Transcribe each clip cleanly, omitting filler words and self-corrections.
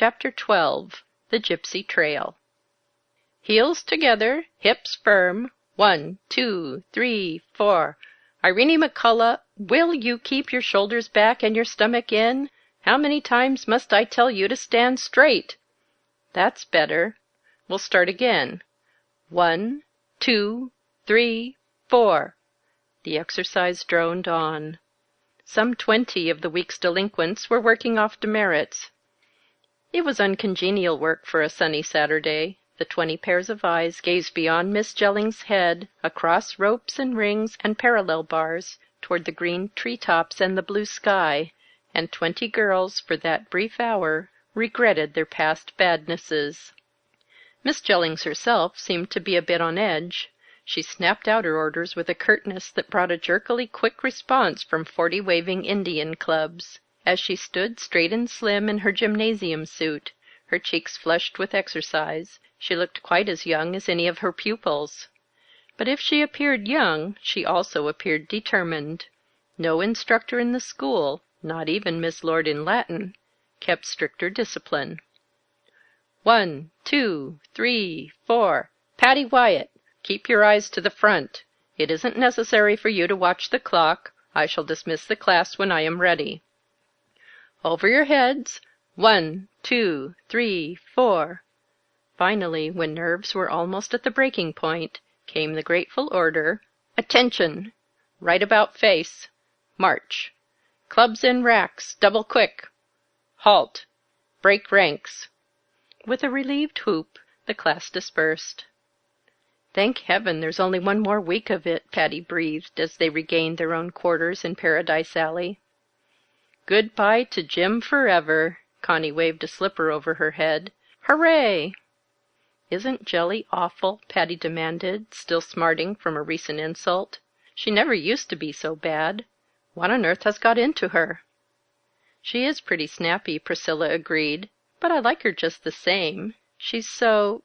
Chapter 12 The Gypsy Trail. Heels together, hips firm. 1, 2, 3, 4. Irene McCullough, will you keep your shoulders back and your stomach in? How many times must I tell you to stand straight? That's better. We'll start again. 1, 2, 3, 4. The exercise droned on. Some 20 of the week's delinquents were working off demerits. It was uncongenial work for a sunny Saturday. The 20 pairs of eyes gazed beyond Miss Jelling's head, across ropes and rings and parallel bars, toward the green tree-tops and the blue sky, and 20 girls, for that brief hour, regretted their past badnesses. Miss Jellings herself seemed to be a bit on edge. She snapped out her orders with a curtness that brought a jerkily quick response from 40 waving Indian clubs. As she stood straight and slim in her gymnasium suit, her cheeks flushed with exercise, she looked quite as young as any of her pupils. But if she appeared young, she also appeared determined. No instructor in the school, not even Miss Lord in Latin, kept stricter discipline. 1, 2, 3, 4. Patty Wyatt, keep your eyes to the front. It isn't necessary for you to watch the clock. I shall dismiss the class when I am ready. Over your heads. 1, 2, 3, 4. Finally, when nerves were almost at the breaking point, came the grateful order, "Attention! Right about face. March. Clubs in racks, double quick. Halt. Break ranks." With a relieved whoop, the class dispersed. "Thank heaven there's only one more week of it," Patty breathed as they regained their own quarters in Paradise Alley. "Good-bye to gym forever." Connie waved a slipper over her head. "Hooray!" "Isn't Jelly awful?" Patty demanded, still smarting from a recent insult. "She never used to be so bad. What on earth has got into her?" "She is pretty snappy," Priscilla agreed, "but I like her just the same. She's so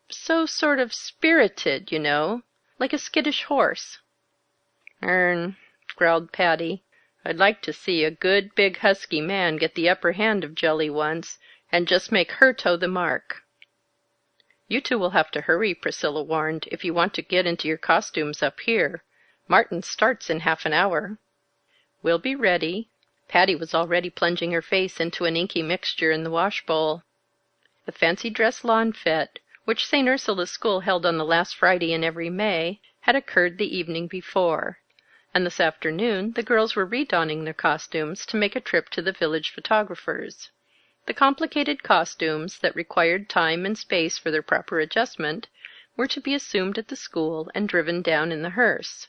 sort of spirited, you know, like a skittish horse." Growled Patty. "I'd like to see a good, big, husky man get the upper hand of Jelly once, and just make her toe the mark." "You two will have to hurry," Priscilla warned, "if you want to get into your costumes up here. Martin starts in half an hour." "We'll be ready." Patty was already plunging her face into an inky mixture in the washbowl. The fancy dress lawn fete, which St. Ursula's school held on the last Friday in every May, had occurred the evening before, and this afternoon the girls were redonning their costumes to make a trip to the village photographer's. The complicated costumes, that required time and space for their proper adjustment, were to be assumed at the school and driven down in the hearse.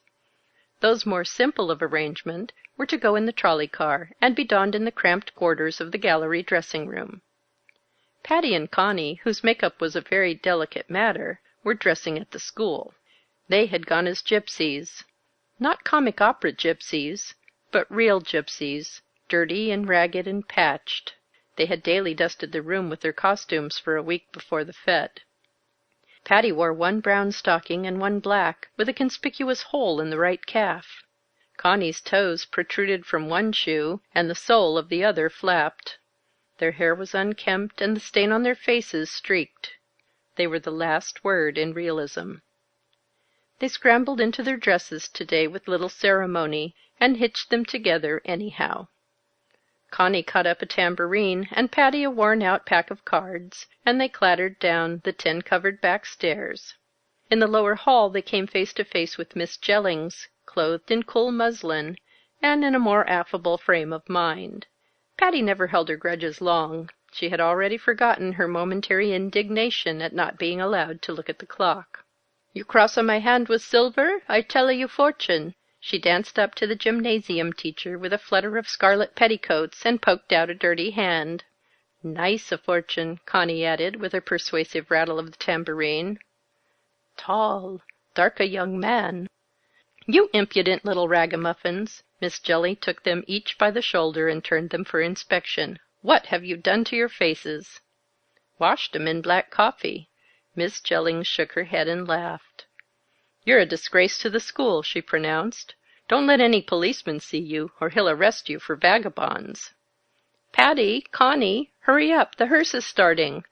Those more simple of arrangement were to go in the trolley car and be donned in the cramped quarters of the gallery dressing room. Patty and Connie, whose makeup was a very delicate matter, were dressing at the school. They had gone as gypsies. Not comic opera gypsies, but real gypsies, dirty and ragged and patched. They had daily dusted the room with their costumes for a week before the fete. Patty wore one brown stocking and one black, with a conspicuous hole in the right calf. Connie's toes protruded from one shoe, and the sole of the other flapped. Their hair was unkempt, and the stain on their faces streaked. They were the last word in realism. They scrambled into their dresses today with little ceremony, and hitched them together anyhow. Connie caught up a tambourine, and Patty a worn-out pack of cards, and they clattered down the tin-covered back stairs. In the lower hall they came face to face with Miss Jellings, clothed in cool muslin, and in a more affable frame of mind. Patty never held her grudges long. She had already forgotten her momentary indignation at not being allowed to look at the clock. "You cross on my hand with silver, I tell you fortune." She danced up to the gymnasium teacher with a flutter of scarlet petticoats and poked out a dirty hand. "Nice a fortune," Connie added with a persuasive rattle of the tambourine. "Tall, dark a young man." "You impudent little ragamuffins!" Miss Jelly took them each by the shoulder and turned them for inspection. "What have you done to your faces?" "Washed 'em in black coffee." Miss Jellings shook her head and laughed. "You're a disgrace to the school," she pronounced. "Don't let any policeman see you, or he'll arrest you for vagabonds." "Patty! Connie! Hurry up, the hearse is starting!"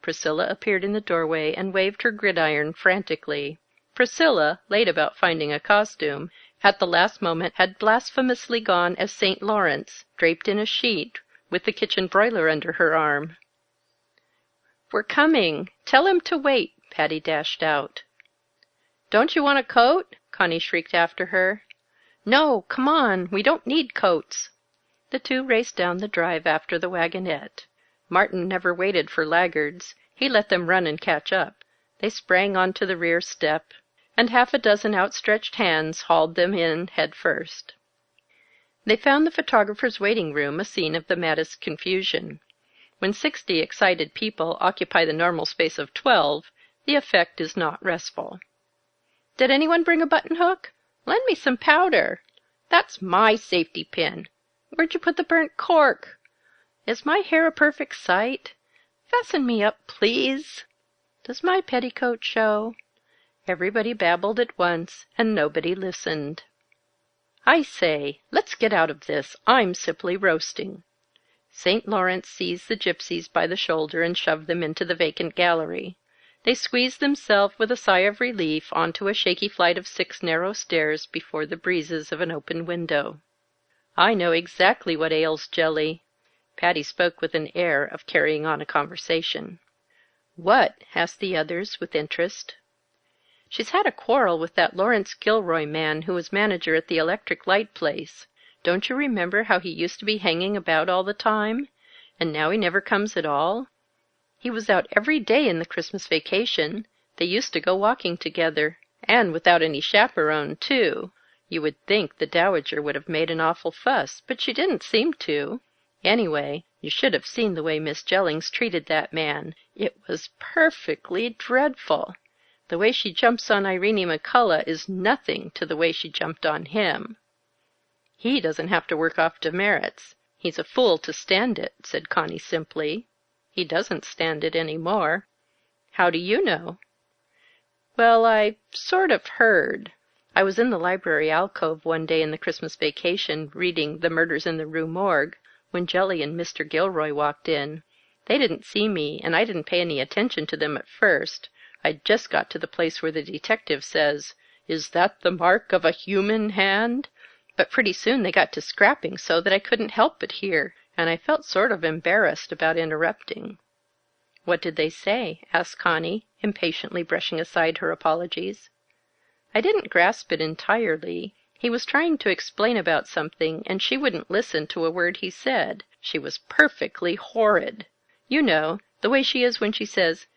Priscilla appeared in the doorway and waved her gridiron frantically. Priscilla, late about finding a costume, at the last moment had blasphemously gone as St. Lawrence, draped in a sheet, with the kitchen broiler under her arm. "We're coming! Tell him to wait!" Patti dashed out. "Don't you want a coat?" Connie shrieked after her. "No, come on! We don't need coats!" The two raced down the drive after the wagonette. Martin never waited for laggards. He let them run and catch up. They sprang onto the rear step, and half a dozen outstretched hands hauled them in head first. They found the photographer's waiting room a scene of the maddest confusion. When 60 excited people occupy the normal space of 12, the effect is not restful. "Did anyone bring a button hook? Lend me some powder. That's my safety pin. Where'd you put the burnt cork? Is my hair a perfect sight? Fasten me up, please. Does my petticoat show?" Everybody babbled at once, and nobody listened. "I say, let's get out of this. I'm simply roasting." St. Lawrence seized the gypsies by the shoulder and shoved them into the vacant gallery. They squeezed themselves with a sigh of relief onto a shaky flight of 6 narrow stairs before the breezes of an open window. "I know exactly what ails Jelly." Patti spoke with an air of carrying on a conversation. "What?" asked the others with interest. "She's had a quarrel with that Lawrence Gilroy man who was manager at the electric light place. Don't you remember how he used to be hanging about all the time? And now he never comes at all? He was out every day in the Christmas vacation. They used to go walking together, and without any chaperone, too. You would think the Dowager would have made an awful fuss, but she didn't seem to. Anyway, you should have seen the way Miss Jellings treated that man. It was perfectly dreadful. The way she jumps on Irene McCullough is nothing to the way she jumped on him." "He doesn't have to work off demerits. He's a fool to stand it," said Connie simply. "He doesn't stand it any more." "How do you know?" "Well, I sort of heard. I was in the library alcove one day in the Christmas vacation reading The Murders in the Rue Morgue when Jelly and Mr. Gilroy walked in. They didn't see me, and I didn't pay any attention to them at first. I'd just got to the place where the detective says, 'Is that the mark of a human hand?' But pretty soon they got to scrapping so that I couldn't help but hear, and I felt sort of embarrassed about interrupting." "What did they say?" asked Connie, impatiently brushing aside her apologies. "I didn't grasp it entirely. He was trying to explain about something, and she wouldn't listen to a word he said. She was perfectly horrid. You know, the way she is when she says,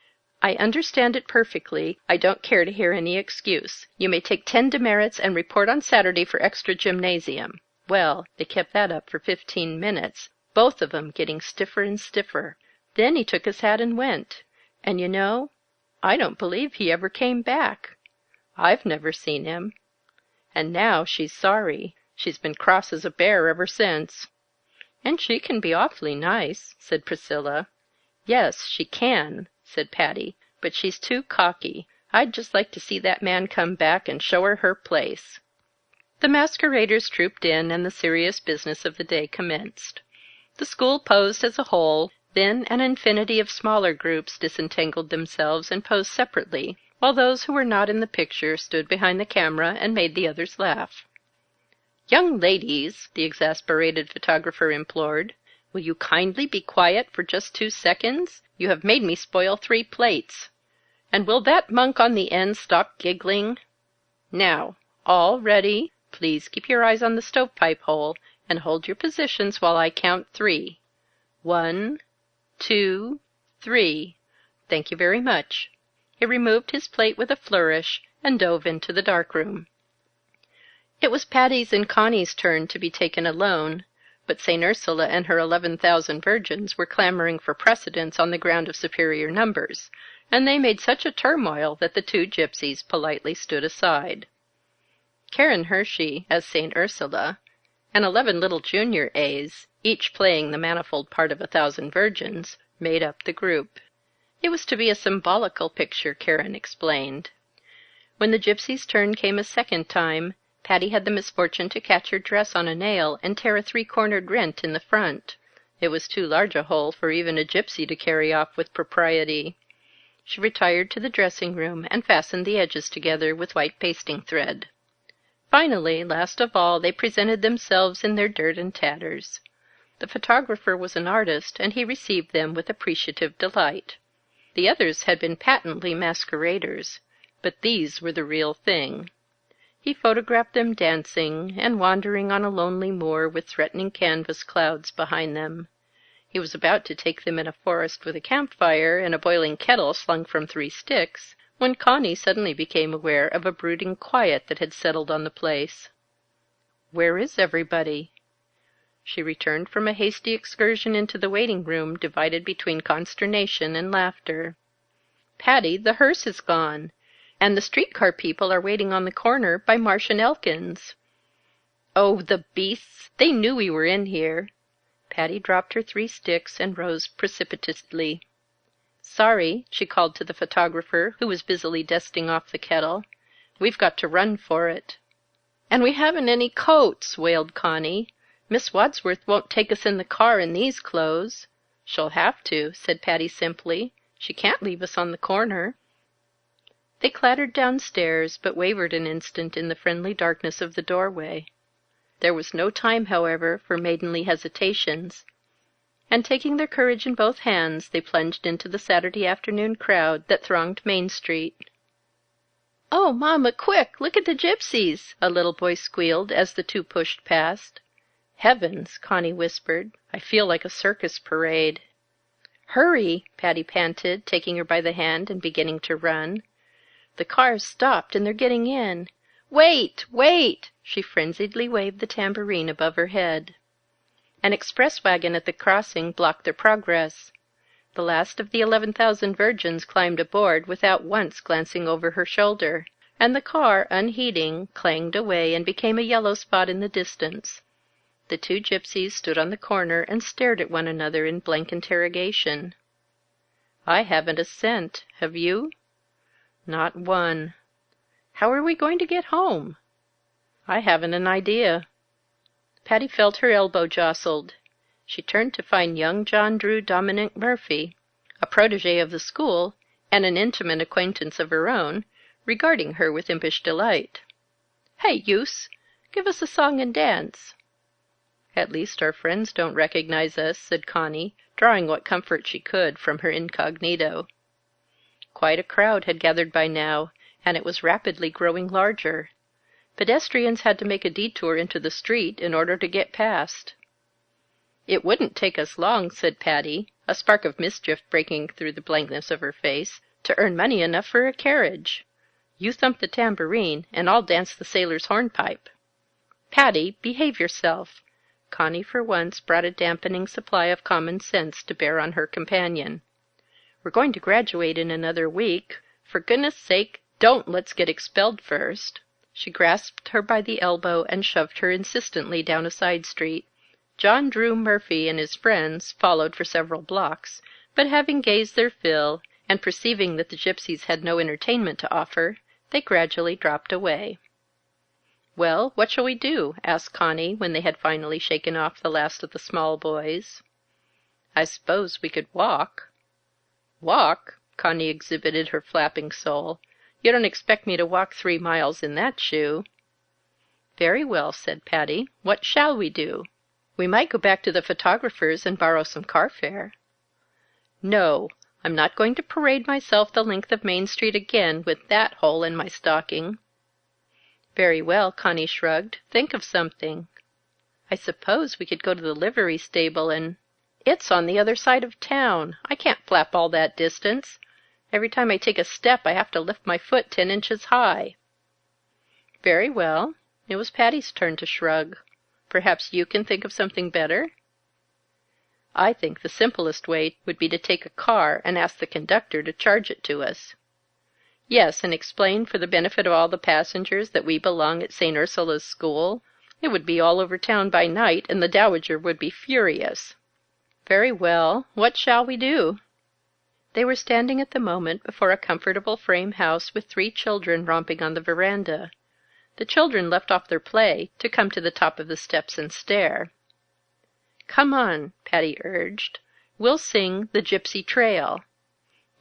'I understand it perfectly. I don't care to hear any excuse. You may take 10 demerits and report on Saturday for extra gymnasium.' Well, they kept that up for 15 minutes, both of 'em getting stiffer and stiffer. Then he took his hat and went. And you know, I don't believe he ever came back. I've never seen him. And now she's sorry. She's been cross as a bear ever since." "And she can be awfully nice," said Priscilla. "Yes, she can," said Patti, "but she's too cocky. I'd just like to see that man come back and show her her place." The masqueraders trooped in, and the serious business of the day commenced. The school posed as a whole, then an infinity of smaller groups disentangled themselves and posed separately, while those who were not in the picture stood behind the camera and made the others laugh. "Young ladies," the exasperated photographer implored, "will you kindly be quiet for just 2 seconds? You have made me spoil 3 plates. And will that monk on the end stop giggling? Now, all ready? Please keep your eyes on the stovepipe hole, and hold your positions while I count 3. 1, 2, 3. Thank you very much." He removed his plate with a flourish and dove into the darkroom. It was Patti's and Connie's turn to be taken alone, but St. Ursula and her 11,000 virgins were clamoring for precedence on the ground of superior numbers, and they made such a turmoil that the 2 gypsies politely stood aside. Karen Hershey as St. Ursula, and 11 little junior A's, each playing the manifold part of 1,000 virgins, made up the group. It was to be a symbolical picture, Karen explained. When the gypsy's turn came a second time, Patti had the misfortune to catch her dress on a nail and tear a 3-cornered rent in the front. It was too large a hole for even a gypsy to carry off with propriety. She retired to the dressing room and fastened the edges together with white basting thread. Finally, last of all, they presented themselves in their dirt and tatters. The photographer was an artist, and he received them with appreciative delight. The others had been patently masqueraders, but these were the real thing. He photographed them dancing, and wandering on a lonely moor with threatening canvas clouds behind them. He was about to take them in a forest with a campfire and a boiling kettle slung from 3 sticks, when Connie suddenly became aware of a brooding quiet that had settled on the place. "Where is everybody?" She returned from a hasty excursion into the waiting room, divided between consternation and laughter. "Patti, the hearse is gone, and the streetcar people are waiting on the corner by Marsh and Elkins." "Oh, the beasts! They knew we were in here." Patti dropped her 3 sticks and rose precipitately. "Sorry," she called to the photographer, who was busily dusting off the kettle. "We've got to run for it." "And we haven't any coats," wailed Connie. "Miss Wadsworth won't take us in the car in these clothes." "She'll have to," said Patti simply. "She can't leave us on the corner." They clattered downstairs, but wavered an instant in the friendly darkness of the doorway. There was no time, however, for maidenly hesitations, and taking their courage in both hands, they plunged into the Saturday afternoon crowd that thronged Main Street. "Oh, Mamma, quick! Look at the gypsies!" a little boy squealed as the 2 pushed past. "Heavens!" Connie whispered. "I feel like a circus parade." "Hurry!" Patti panted, taking her by the hand and beginning to run. "The car's stopped and they're getting in. Wait! Wait!" She frenziedly waved the tambourine above her head. An express wagon at the crossing blocked their progress. The last of the 11,000 virgins climbed aboard without once glancing over her shoulder, and the car, unheeding, clanged away and became a yellow spot in the distance. The 2 gypsies stood on the corner and stared at one another in blank interrogation. "I haven't a cent. Have you?" "Not one." "How are we going to get home?" "I haven't an idea." Patti felt her elbow jostled. She turned to find young John Drew Dominic Murphy, a protégé of the school, and an intimate acquaintance of her own, regarding her with impish delight. "Hey, Youss, give us a song and dance." "At least our friends don't recognize us," said Connie, drawing what comfort she could from her incognito. Quite a crowd had gathered by now, and it was rapidly growing larger. Pedestrians had to make a detour into the street in order to get past. "It wouldn't take us long," said Patti, a spark of mischief breaking through the blankness of her face, "to earn money enough for a carriage. You thump the tambourine, and I'll dance the sailor's hornpipe." "Patti, behave yourself." Connie for once brought a dampening supply of common sense to bear on her companion. "We're going to graduate in another week. For goodness' sake, don't let's get expelled first." She grasped her by the elbow and shoved her insistently down a side street. John Drew Murphy and his friends followed for several blocks, but having gazed their fill, and perceiving that the gypsies had no entertainment to offer, they gradually dropped away. "Well, what shall we do?" asked Connie, when they had finally shaken off the last of the small boys. "I suppose we could walk." "Walk?" Connie exhibited her flapping sole. "You don't expect me to walk 3 miles in that shoe." "Very well," said Patti. "What shall we do?" "We might go back to the photographer's and borrow some car fare." "No, I'm not going to parade myself the length of Main Street again with that hole in my stocking." "Very well," Connie shrugged. "Think of something." "I suppose we could go to the livery stable and—" "It's on the other side of town. I can't flap all that distance. Every time I take a step I have to lift my foot 10 inches high." "Very well." It was Patti's turn to shrug. "Perhaps you can think of something better?" "I think the simplest way would be to take a car and ask the conductor to charge it to us." "Yes, and explain for the benefit of all the passengers that we belong at St. Ursula's school. It would be all over town by night, and the Dowager would be furious." "Very well. What shall we do?" They were standing at the moment before a comfortable frame house with 3 children romping on the veranda. The children left off their play to come to the top of the steps and stare. "Come on," Patti urged. "We'll sing the Gypsy Trail."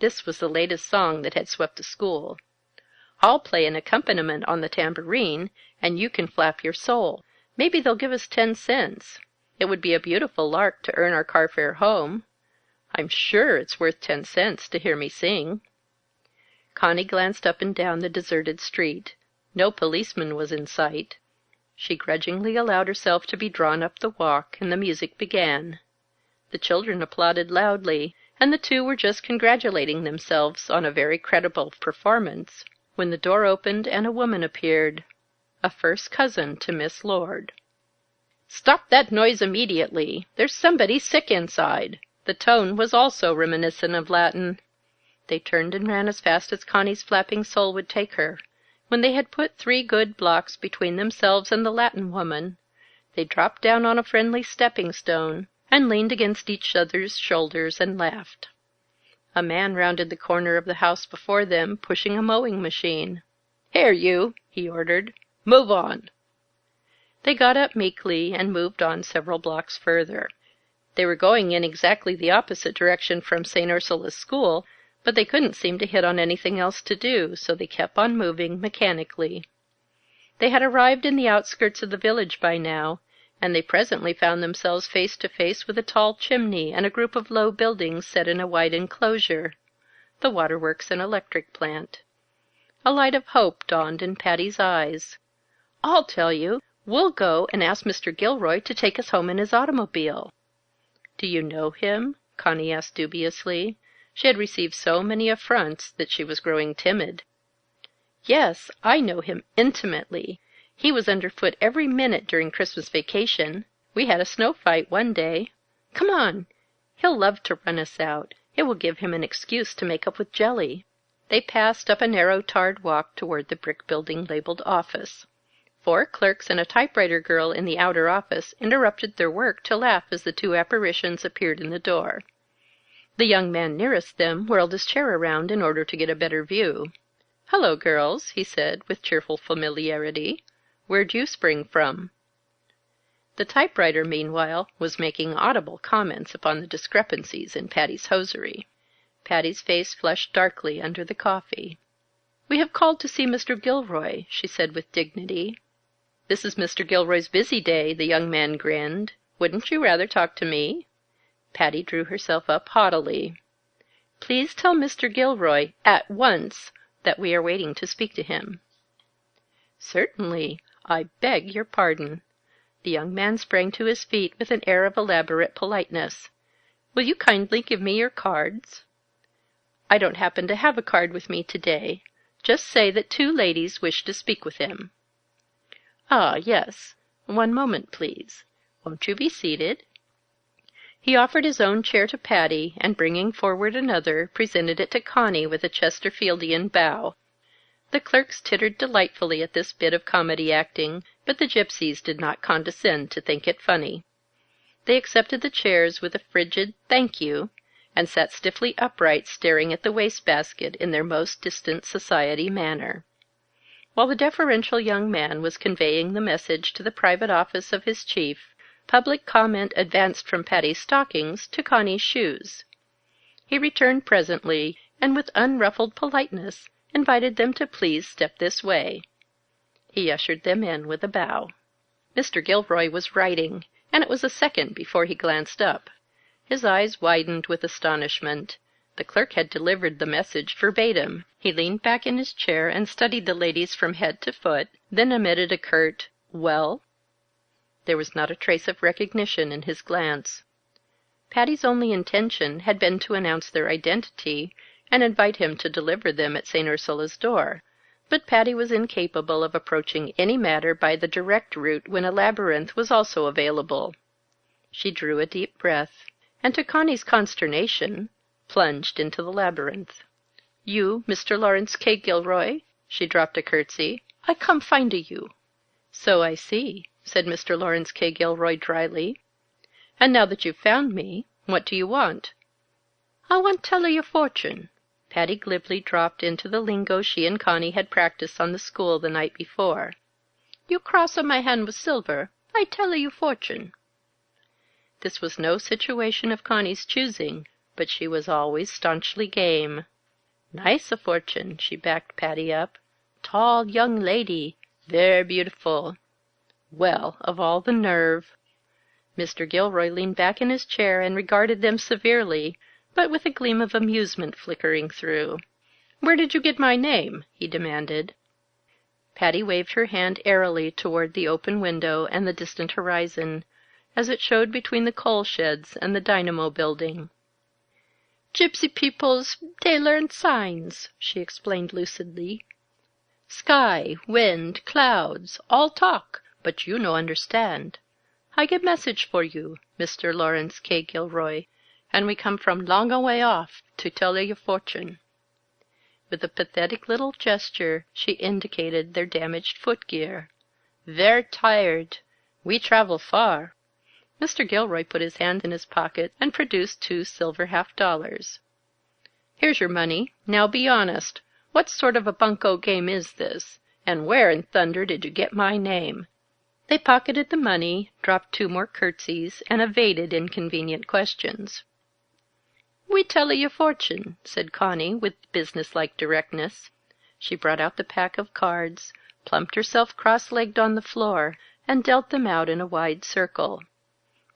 This was the latest song that had swept the school. "I'll play an accompaniment on the tambourine, and you can flap your sole. Maybe they'll give us 10 cents. It would be a beautiful lark to earn our car fare home. I'm sure it's worth 10 cents to hear me sing." Connie glanced up and down the deserted street. No policeman was in sight. She grudgingly allowed herself to be drawn up the walk, and the music began. The children applauded loudly, and the two were just congratulating themselves on a very creditable performance, when the door opened and a woman appeared, a first cousin to Miss Lord. "Stop that noise immediately! There's somebody sick inside!" The tone was also reminiscent of Latin. They turned and ran as fast as Connie's flapping sole would take her. When they had put 3 good blocks between themselves and the Latin woman, they dropped down on a friendly stepping stone, and leaned against each other's shoulders and laughed. A man rounded the corner of the house before them, pushing a mowing machine. "Here, you!" he ordered. "Move on!" They got up meekly and moved on several blocks further. They were going in exactly the opposite direction from St. Ursula's school, but they couldn't seem to hit on anything else to do, so they kept on moving mechanically. They had arrived in the outskirts of the village by now, and they presently found themselves face to face with a tall chimney and a group of low buildings set in a wide enclosure, the waterworks and electric plant. A light of hope dawned in Patti's eyes. "I'll tell you! We'll go and ask Mr. Gilroy to take us home in his automobile." "Do you know him?" Connie asked dubiously. She had received so many affronts that she was growing timid. "Yes, I know him intimately. He was underfoot every minute during Christmas vacation. We had a snow fight one day. Come on! He'll love to run us out. It will give him an excuse to make up with Jelly." They passed up a narrow tarred walk toward the brick building labeled office. 4 clerks and a typewriter girl in the outer office interrupted their work to laugh as the 2 apparitions appeared in the door. The young man nearest them whirled his chair around in order to get a better view. "Hello, girls," he said, with cheerful familiarity. "Where'd you spring from?" The typewriter, meanwhile, was making audible comments upon the discrepancies in Patti's hosiery. Patti's face flushed darkly under the coffee. "We have called to see Mr. Gilroy," she said with dignity. "This is Mr. Gilroy's busy day," the young man grinned. "Wouldn't you rather talk to me?" Patti drew herself up haughtily. "Please tell Mr. Gilroy, at once, that we are waiting to speak to him." "Certainly. I beg your pardon." The young man sprang to his feet with an air of elaborate politeness. "Will you kindly give me your cards?" "I don't happen to have a card with me today. Just say that 2 ladies wish to speak with him." "Ah, yes. One moment, please. Won't you be seated?" He offered his own chair to Patti, and bringing forward another, presented it to Connie with a Chesterfieldian bow. The clerks tittered delightfully at this bit of comedy acting, but the gypsies did not condescend to think it funny. They accepted the chairs with a frigid "thank you," and sat stiffly upright staring at the wastebasket in their most distant society manner. While the deferential young man was conveying the message to the private office of his chief, public comment advanced from Patti's stockings to Connie's shoes. He returned presently, and with unruffled politeness invited them to please step this way. He ushered them in with a bow. Mr. Gilroy was writing, and it was a second before he glanced up. His eyes widened with astonishment. The clerk had delivered the message verbatim. He leaned back in his chair and studied the ladies from head to foot, then emitted a curt, "Well?" There was not a trace of recognition in his glance. Patti's only intention had been to announce their identity, and invite him to deliver them at St. Ursula's door, but Patti was incapable of approaching any matter by the direct route when a labyrinth was also available. She drew a deep breath, and to Connie's consternation, plunged into the labyrinth. "You, Mr. Lawrence K. Gilroy?" She dropped a curtsy. "I come find you." "So I see," said Mr. Lawrence K. Gilroy dryly. "And now that you've found me, what do you want?" "I want tell your fortune." Patti glibly dropped into the lingo she and Connie had practiced on the school the night before. "You cross on my hand with silver, I tell you fortune." This was no situation of Connie's choosing, but she was always staunchly game. "Nice a fortune," she backed Patti up. "Tall young lady, ver' beautiful." Well, of all the nerve! Mr. Gilroy leaned back in his chair and regarded them severely, but with a gleam of amusement flickering through. "Where did you get my name?" he demanded. Patti waved her hand airily toward the open window and the distant horizon, as it showed between the coal sheds and the dynamo building. "Gypsy peoples, they learn signs," she explained lucidly. "Sky, wind, clouds, all talk, but you no understand. I get message for you, Mr. Lawrence K. Gilroy, and we come from long a way off to tell your fortune." With a pathetic little gesture, she indicated their damaged footgear. "Ver' tired. We travel far." Mr. Gilroy put his hand in his pocket and produced 2 silver $half. "Here's your money. Now be honest. What sort of a bunco game is this? And where in thunder did you get my name?" They pocketed the money, dropped 2 more curtsies, and evaded inconvenient questions. "We tell your fortune," said Connie with businesslike directness. She brought out the pack of cards, plumped herself cross-legged on the floor, and dealt them out in a wide circle.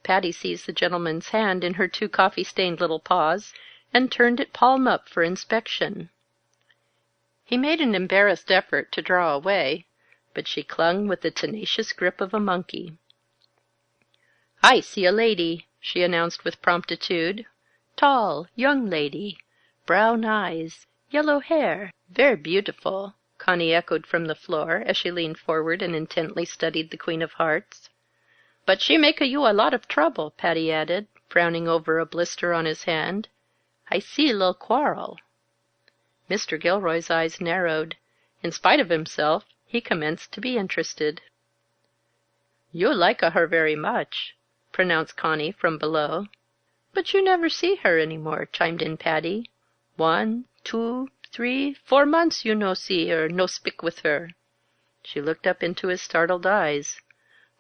Patti seized the gentleman's hand in her 2 coffee-stained little paws, and turned it palm up for inspection. He made an embarrassed effort to draw away, but she clung with the tenacious grip of a monkey. "I see a lady," she announced with promptitude. "Tall, young lady, brown eyes, yellow hair, ver' beautiful," Connie echoed from the floor as she leaned forward and intently studied the Queen of Hearts. "But she make you a lot of trouble," Patti added, frowning over a blister on his hand. "I see li'l quarrel." Mr. Gilroy's eyes narrowed. In spite of himself, he commenced to be interested. "You like her very much," pronounced Connie from below. "But you never see her any more," chimed in Patti. 1, 2, 3, 4 months you no see her, no spik with her." She looked up into his startled eyes.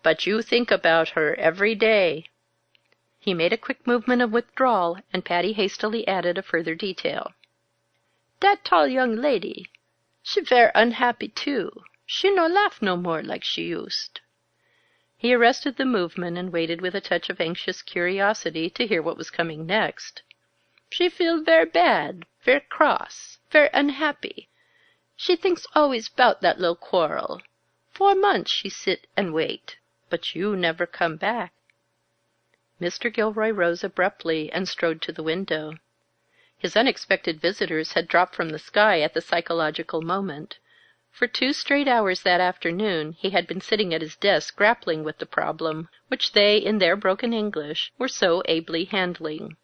"But you think about her every day." He made a quick movement of withdrawal, and Patti hastily added a further detail. "Dat tall young lady, she ver' unhappy too. She no laugh no more like she used." He arrested the movement and waited with a touch of anxious curiosity to hear what was coming next. "She feel ver' bad, ver' cross, ver' unhappy. She thinks always 'bout that li'l quarrel. 4 months she sit and wait, but you never come back." Mr. Gilroy rose abruptly and strode to the window. His unexpected visitors had dropped from the sky at the psychological moment. For 2 straight hours that afternoon he had been sitting at his desk grappling with the problem, which they, in their broken English, were so ably handling.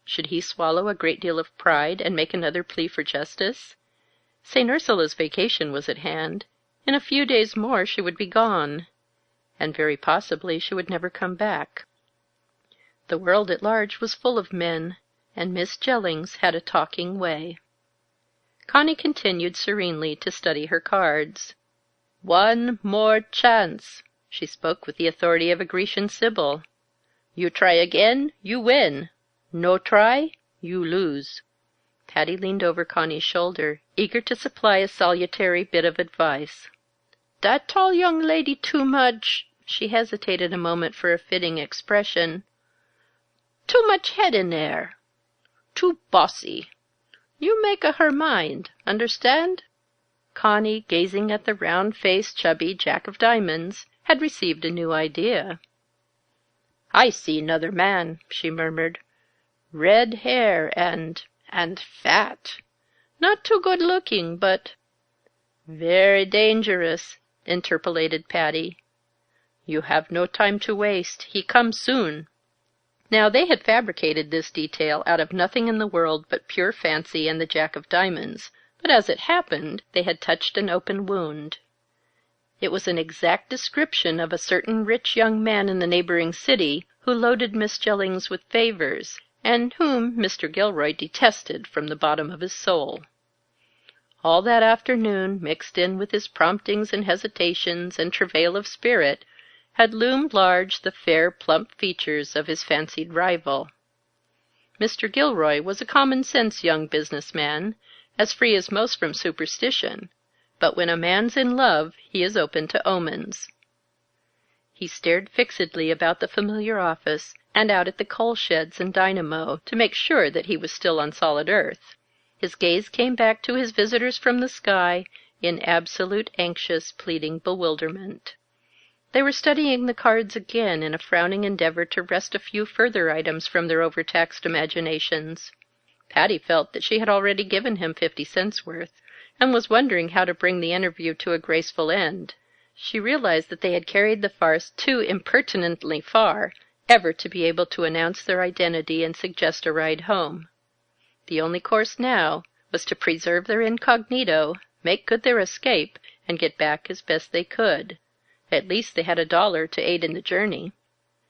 Should he swallow a great deal of pride and make another plea for justice? St. Ursula's vacation was at hand. In a few days more she would be gone. And very possibly she would never come back. The world at large was full of men, and Miss Jellings had a talking way. Connie continued serenely to study her cards. "One more chance." She spoke with the authority of a Grecian sibyl. "You try again, you win. No try, you lose." Patti leaned over Connie's shoulder, eager to supply a salutary bit of advice. "Dat tall young lady too much—" she hesitated a moment for a fitting expression. "Too much head in there. Too bossy. You make a her mind, understand?" Connie, gazing at the round-faced, chubby Jack of Diamonds, had received a new idea. "I see 'nother man," she murmured. "Red hair and fat. Not too good looking, but—" "Very dangerous," interpolated Patti. "You have no time to waste. He come soon." Now they had fabricated this detail out of nothing in the world but pure fancy and the Jack of Diamonds, but as it happened, they had touched an open wound. It was an exact description of a certain rich young man in the neighboring city who loaded Miss Jellings with favors, and whom Mr. Gilroy detested from the bottom of his soul. All that afternoon, mixed in with his promptings and hesitations and travail of spirit, had loomed large the fair, plump features of his fancied rival. Mr. Gilroy was a common-sense young businessman, as free as most from superstition, but when a man's in love he is open to omens. He stared fixedly about the familiar office, and out at the coal sheds and dynamo, to make sure that he was still on solid earth. His gaze came back to his visitors from the sky in absolute anxious, pleading bewilderment. They were studying the cards again in a frowning endeavor to wrest a few further items from their overtaxed imaginations. Patti felt that she had already given him 50 cents worth, and was wondering how to bring the interview to a graceful end. She realized that they had carried the farce too impertinently far ever to be able to announce their identity and suggest a ride home. The only course now was to preserve their incognito, make good their escape, and get back as best they could. At least they had $1 to aid in the journey.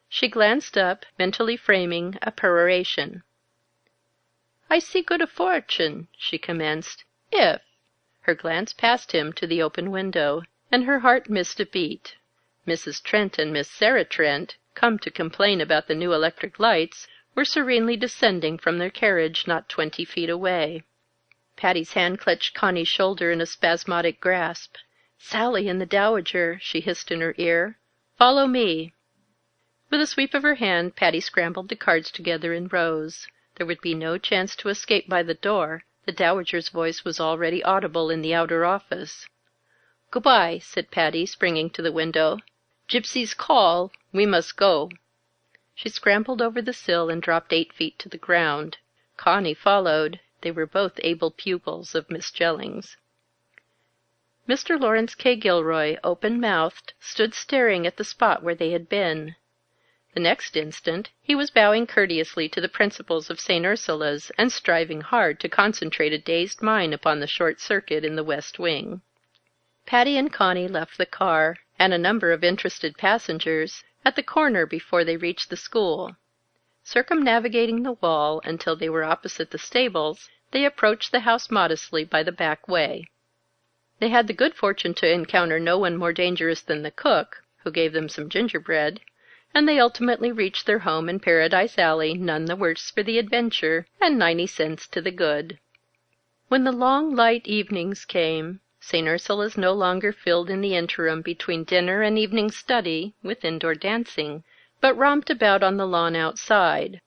She glanced up, mentally framing a peroration. "I see good fortune," she commenced, "if—" Her glance passed him to the open window, and her heart missed a beat. Mrs. Trent and Miss Sarah Trent, come to complain about the new electric lights, were serenely descending from their carriage not 20 feet away. Patti's hand clutched Connie's shoulder in a spasmodic grasp. "Sally and the Dowager," she hissed in her ear. "Follow me." With a sweep of her hand, Patti scrambled the cards together in rows. There would be no chance to escape by the door. The Dowager's voice was already audible in the outer office. "Good-bye," said Patti, springing to the window. "Gypsy's call. We must go." She scrambled over the sill and dropped 8 feet to the ground. Connie followed. They were both able pupils of Miss Jellings. Mr. Lawrence K. Gilroy, open-mouthed, stood staring at the spot where they had been. The next instant he was bowing courteously to the principals of St. Ursulas and striving hard to concentrate a dazed mind upon the short circuit in the west wing. Patti and Connie left the car, and a number of interested passengers, at the corner before they reached the school. Circumnavigating the wall until they were opposite the stables, they approached the house modestly by the back way. They had the good fortune to encounter no one more dangerous than the cook, who gave them some gingerbread, and they ultimately reached their home in Paradise Alley none the worse for the adventure, and 90 cents to the good. When the long, light evenings came, St. Ursula's no longer filled in the interim between dinner and evening study with indoor dancing, but romped about on the lawn outside.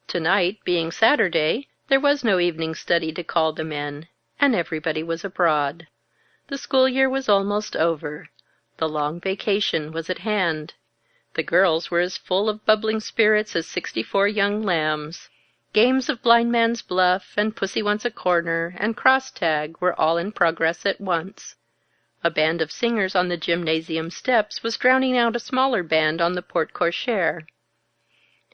Tonight, being Saturday, there was no evening study to call them in, and everybody was abroad. The school year was almost over. The long vacation was at hand. The girls were as full of bubbling spirits as 64 young lambs. Games of blindman's buff, and pussy wants a corner, and cross-tag were all in progress at once. A band of singers on the gymnasium steps was drowning out a smaller band on the porte-cochere.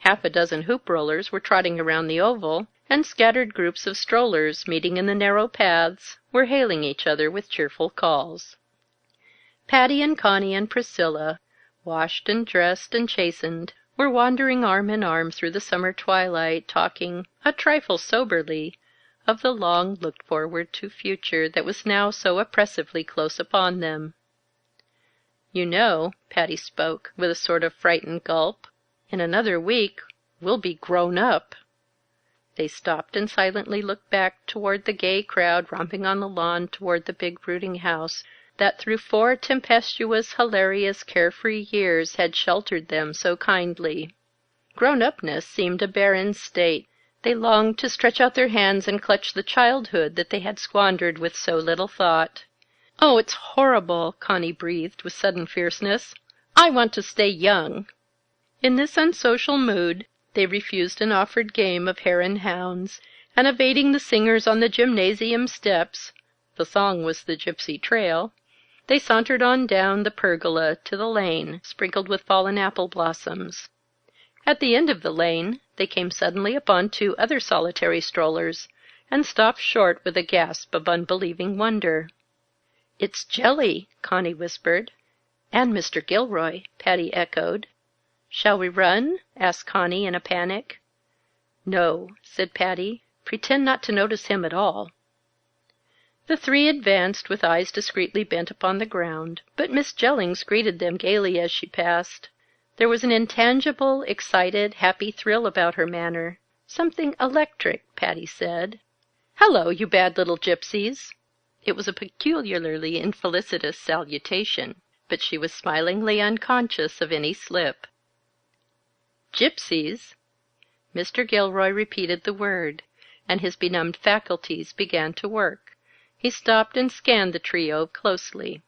Half a dozen hoop-rollers were trotting around the oval, and scattered groups of strollers, meeting in the narrow paths, were hailing each other with cheerful calls. Patti and Connie and Priscilla, washed and dressed and chastened, were wandering arm in arm through the summer twilight, talking, a trifle soberly, of the long looked-forward-to future that was now so oppressively close upon them. "You know," Patti spoke, with a sort of frightened gulp, "in another week we'll be grown up." They stopped and silently looked back toward the gay crowd romping on the lawn toward the big brooding house that through 4 tempestuous, hilarious, carefree years had sheltered them so kindly. Grown-upness seemed a barren state. They longed to stretch out their hands and clutch the childhood that they had squandered with so little thought. "Oh, it's horrible!" Connie breathed with sudden fierceness. "I want to stay young!" In this unsocial mood, they refused an offered game of hare and hounds, and evading the singers on the gymnasium steps (the song was the Gypsy Trail), they sauntered on down the pergola to the lane, sprinkled with fallen apple blossoms. At the end of the lane, they came suddenly upon 2 other solitary strollers, and stopped short with a gasp of unbelieving wonder. "It's Jelly," Connie whispered. "And Mr. Gilroy," Patti echoed. "Shall we run?" asked Connie in a panic. "No," said Patti. "Pretend not to notice him at all." The three advanced with eyes discreetly bent upon the ground, but Miss Jellings greeted them gaily as she passed. There was an intangible, excited, happy thrill about her manner. Something electric, Patti said. "Hello, you bad little gypsies!" It was a peculiarly infelicitous salutation, but she was smilingly unconscious of any slip. "Gypsies?" Mr. Gilroy repeated the word, and his benumbed faculties began to work. He stopped and scanned the trio closely.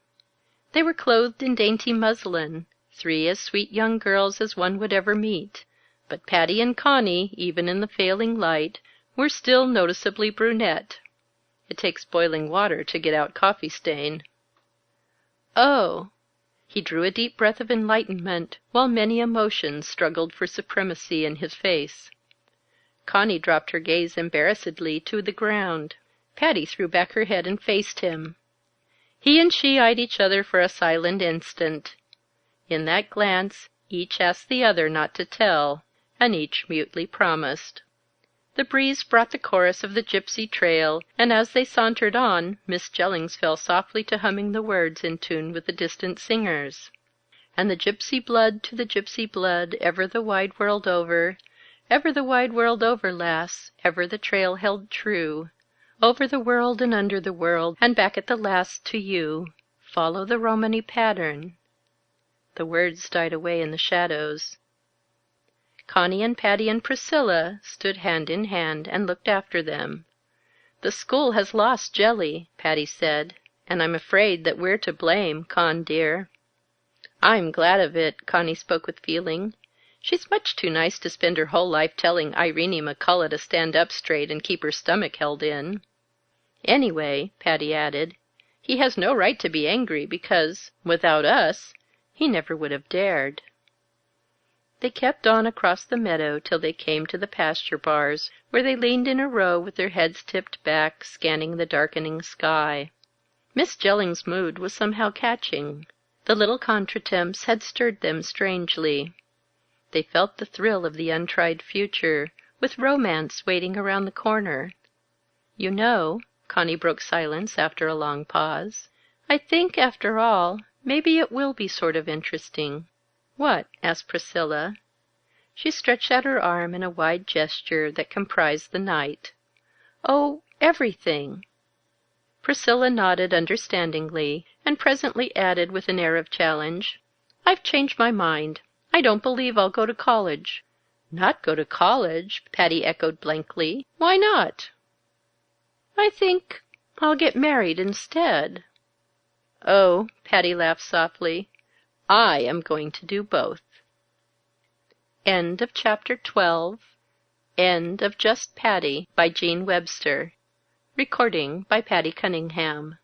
They were clothed in dainty muslin, three as sweet young girls as one would ever meet, but Patti and Connie, even in the failing light, were still noticeably brunette. It takes boiling water to get out coffee stain. "Oh!" He drew a deep breath of enlightenment, while many emotions struggled for supremacy in his face. Connie dropped her gaze embarrassedly to the ground. Patti threw back her head and faced him. He and she eyed each other for a silent instant. In that glance, each asked the other not to tell, and each mutely promised. The breeze brought the chorus of the Gypsy Trail, and as they sauntered on, Miss Jellings fell softly to humming the words in tune with the distant singers. "And the gypsy blood to the gypsy blood, ever the wide world over, ever the wide world over, lass, ever the trail held true. Over the world and under the world, and back at the last to you. Follow the Romany pattern." The words died away in the shadows. Connie and Patti and Priscilla stood hand in hand and looked after them. "The school has lost Jelly," Patti said, "and I'm afraid that we're to blame, Con dear." "I'm glad of it," Connie spoke with feeling. "She's much too nice to spend her whole life telling Irene McCullough to stand up straight and keep her stomach held in. Anyway," Patti added, "he has no right to be angry because, without us, he never would have dared." They kept on across the meadow till they came to the pasture bars, where they leaned in a row with their heads tipped back, scanning the darkening sky. Miss Jellings' mood was somehow catching. The little contretemps had stirred them strangely. They felt the thrill of the untried future, with romance waiting around the corner. "You know," Connie broke silence after a long pause, "I think, after all, maybe it will be sort of interesting." "What?" asked Priscilla. She stretched out her arm in a wide gesture that comprised the night. "Oh, everything." Priscilla nodded understandingly, and presently added with an air of challenge, "I've changed my mind. I don't believe I'll go to college." "Not go to college?" Patti echoed blankly. "Why not?" "I think I'll get married instead." "Oh," Patti laughed softly, "I am going to do both." End of Chapter 12. End of Just Patti by Jean Webster. Recording by Patti Cunningham.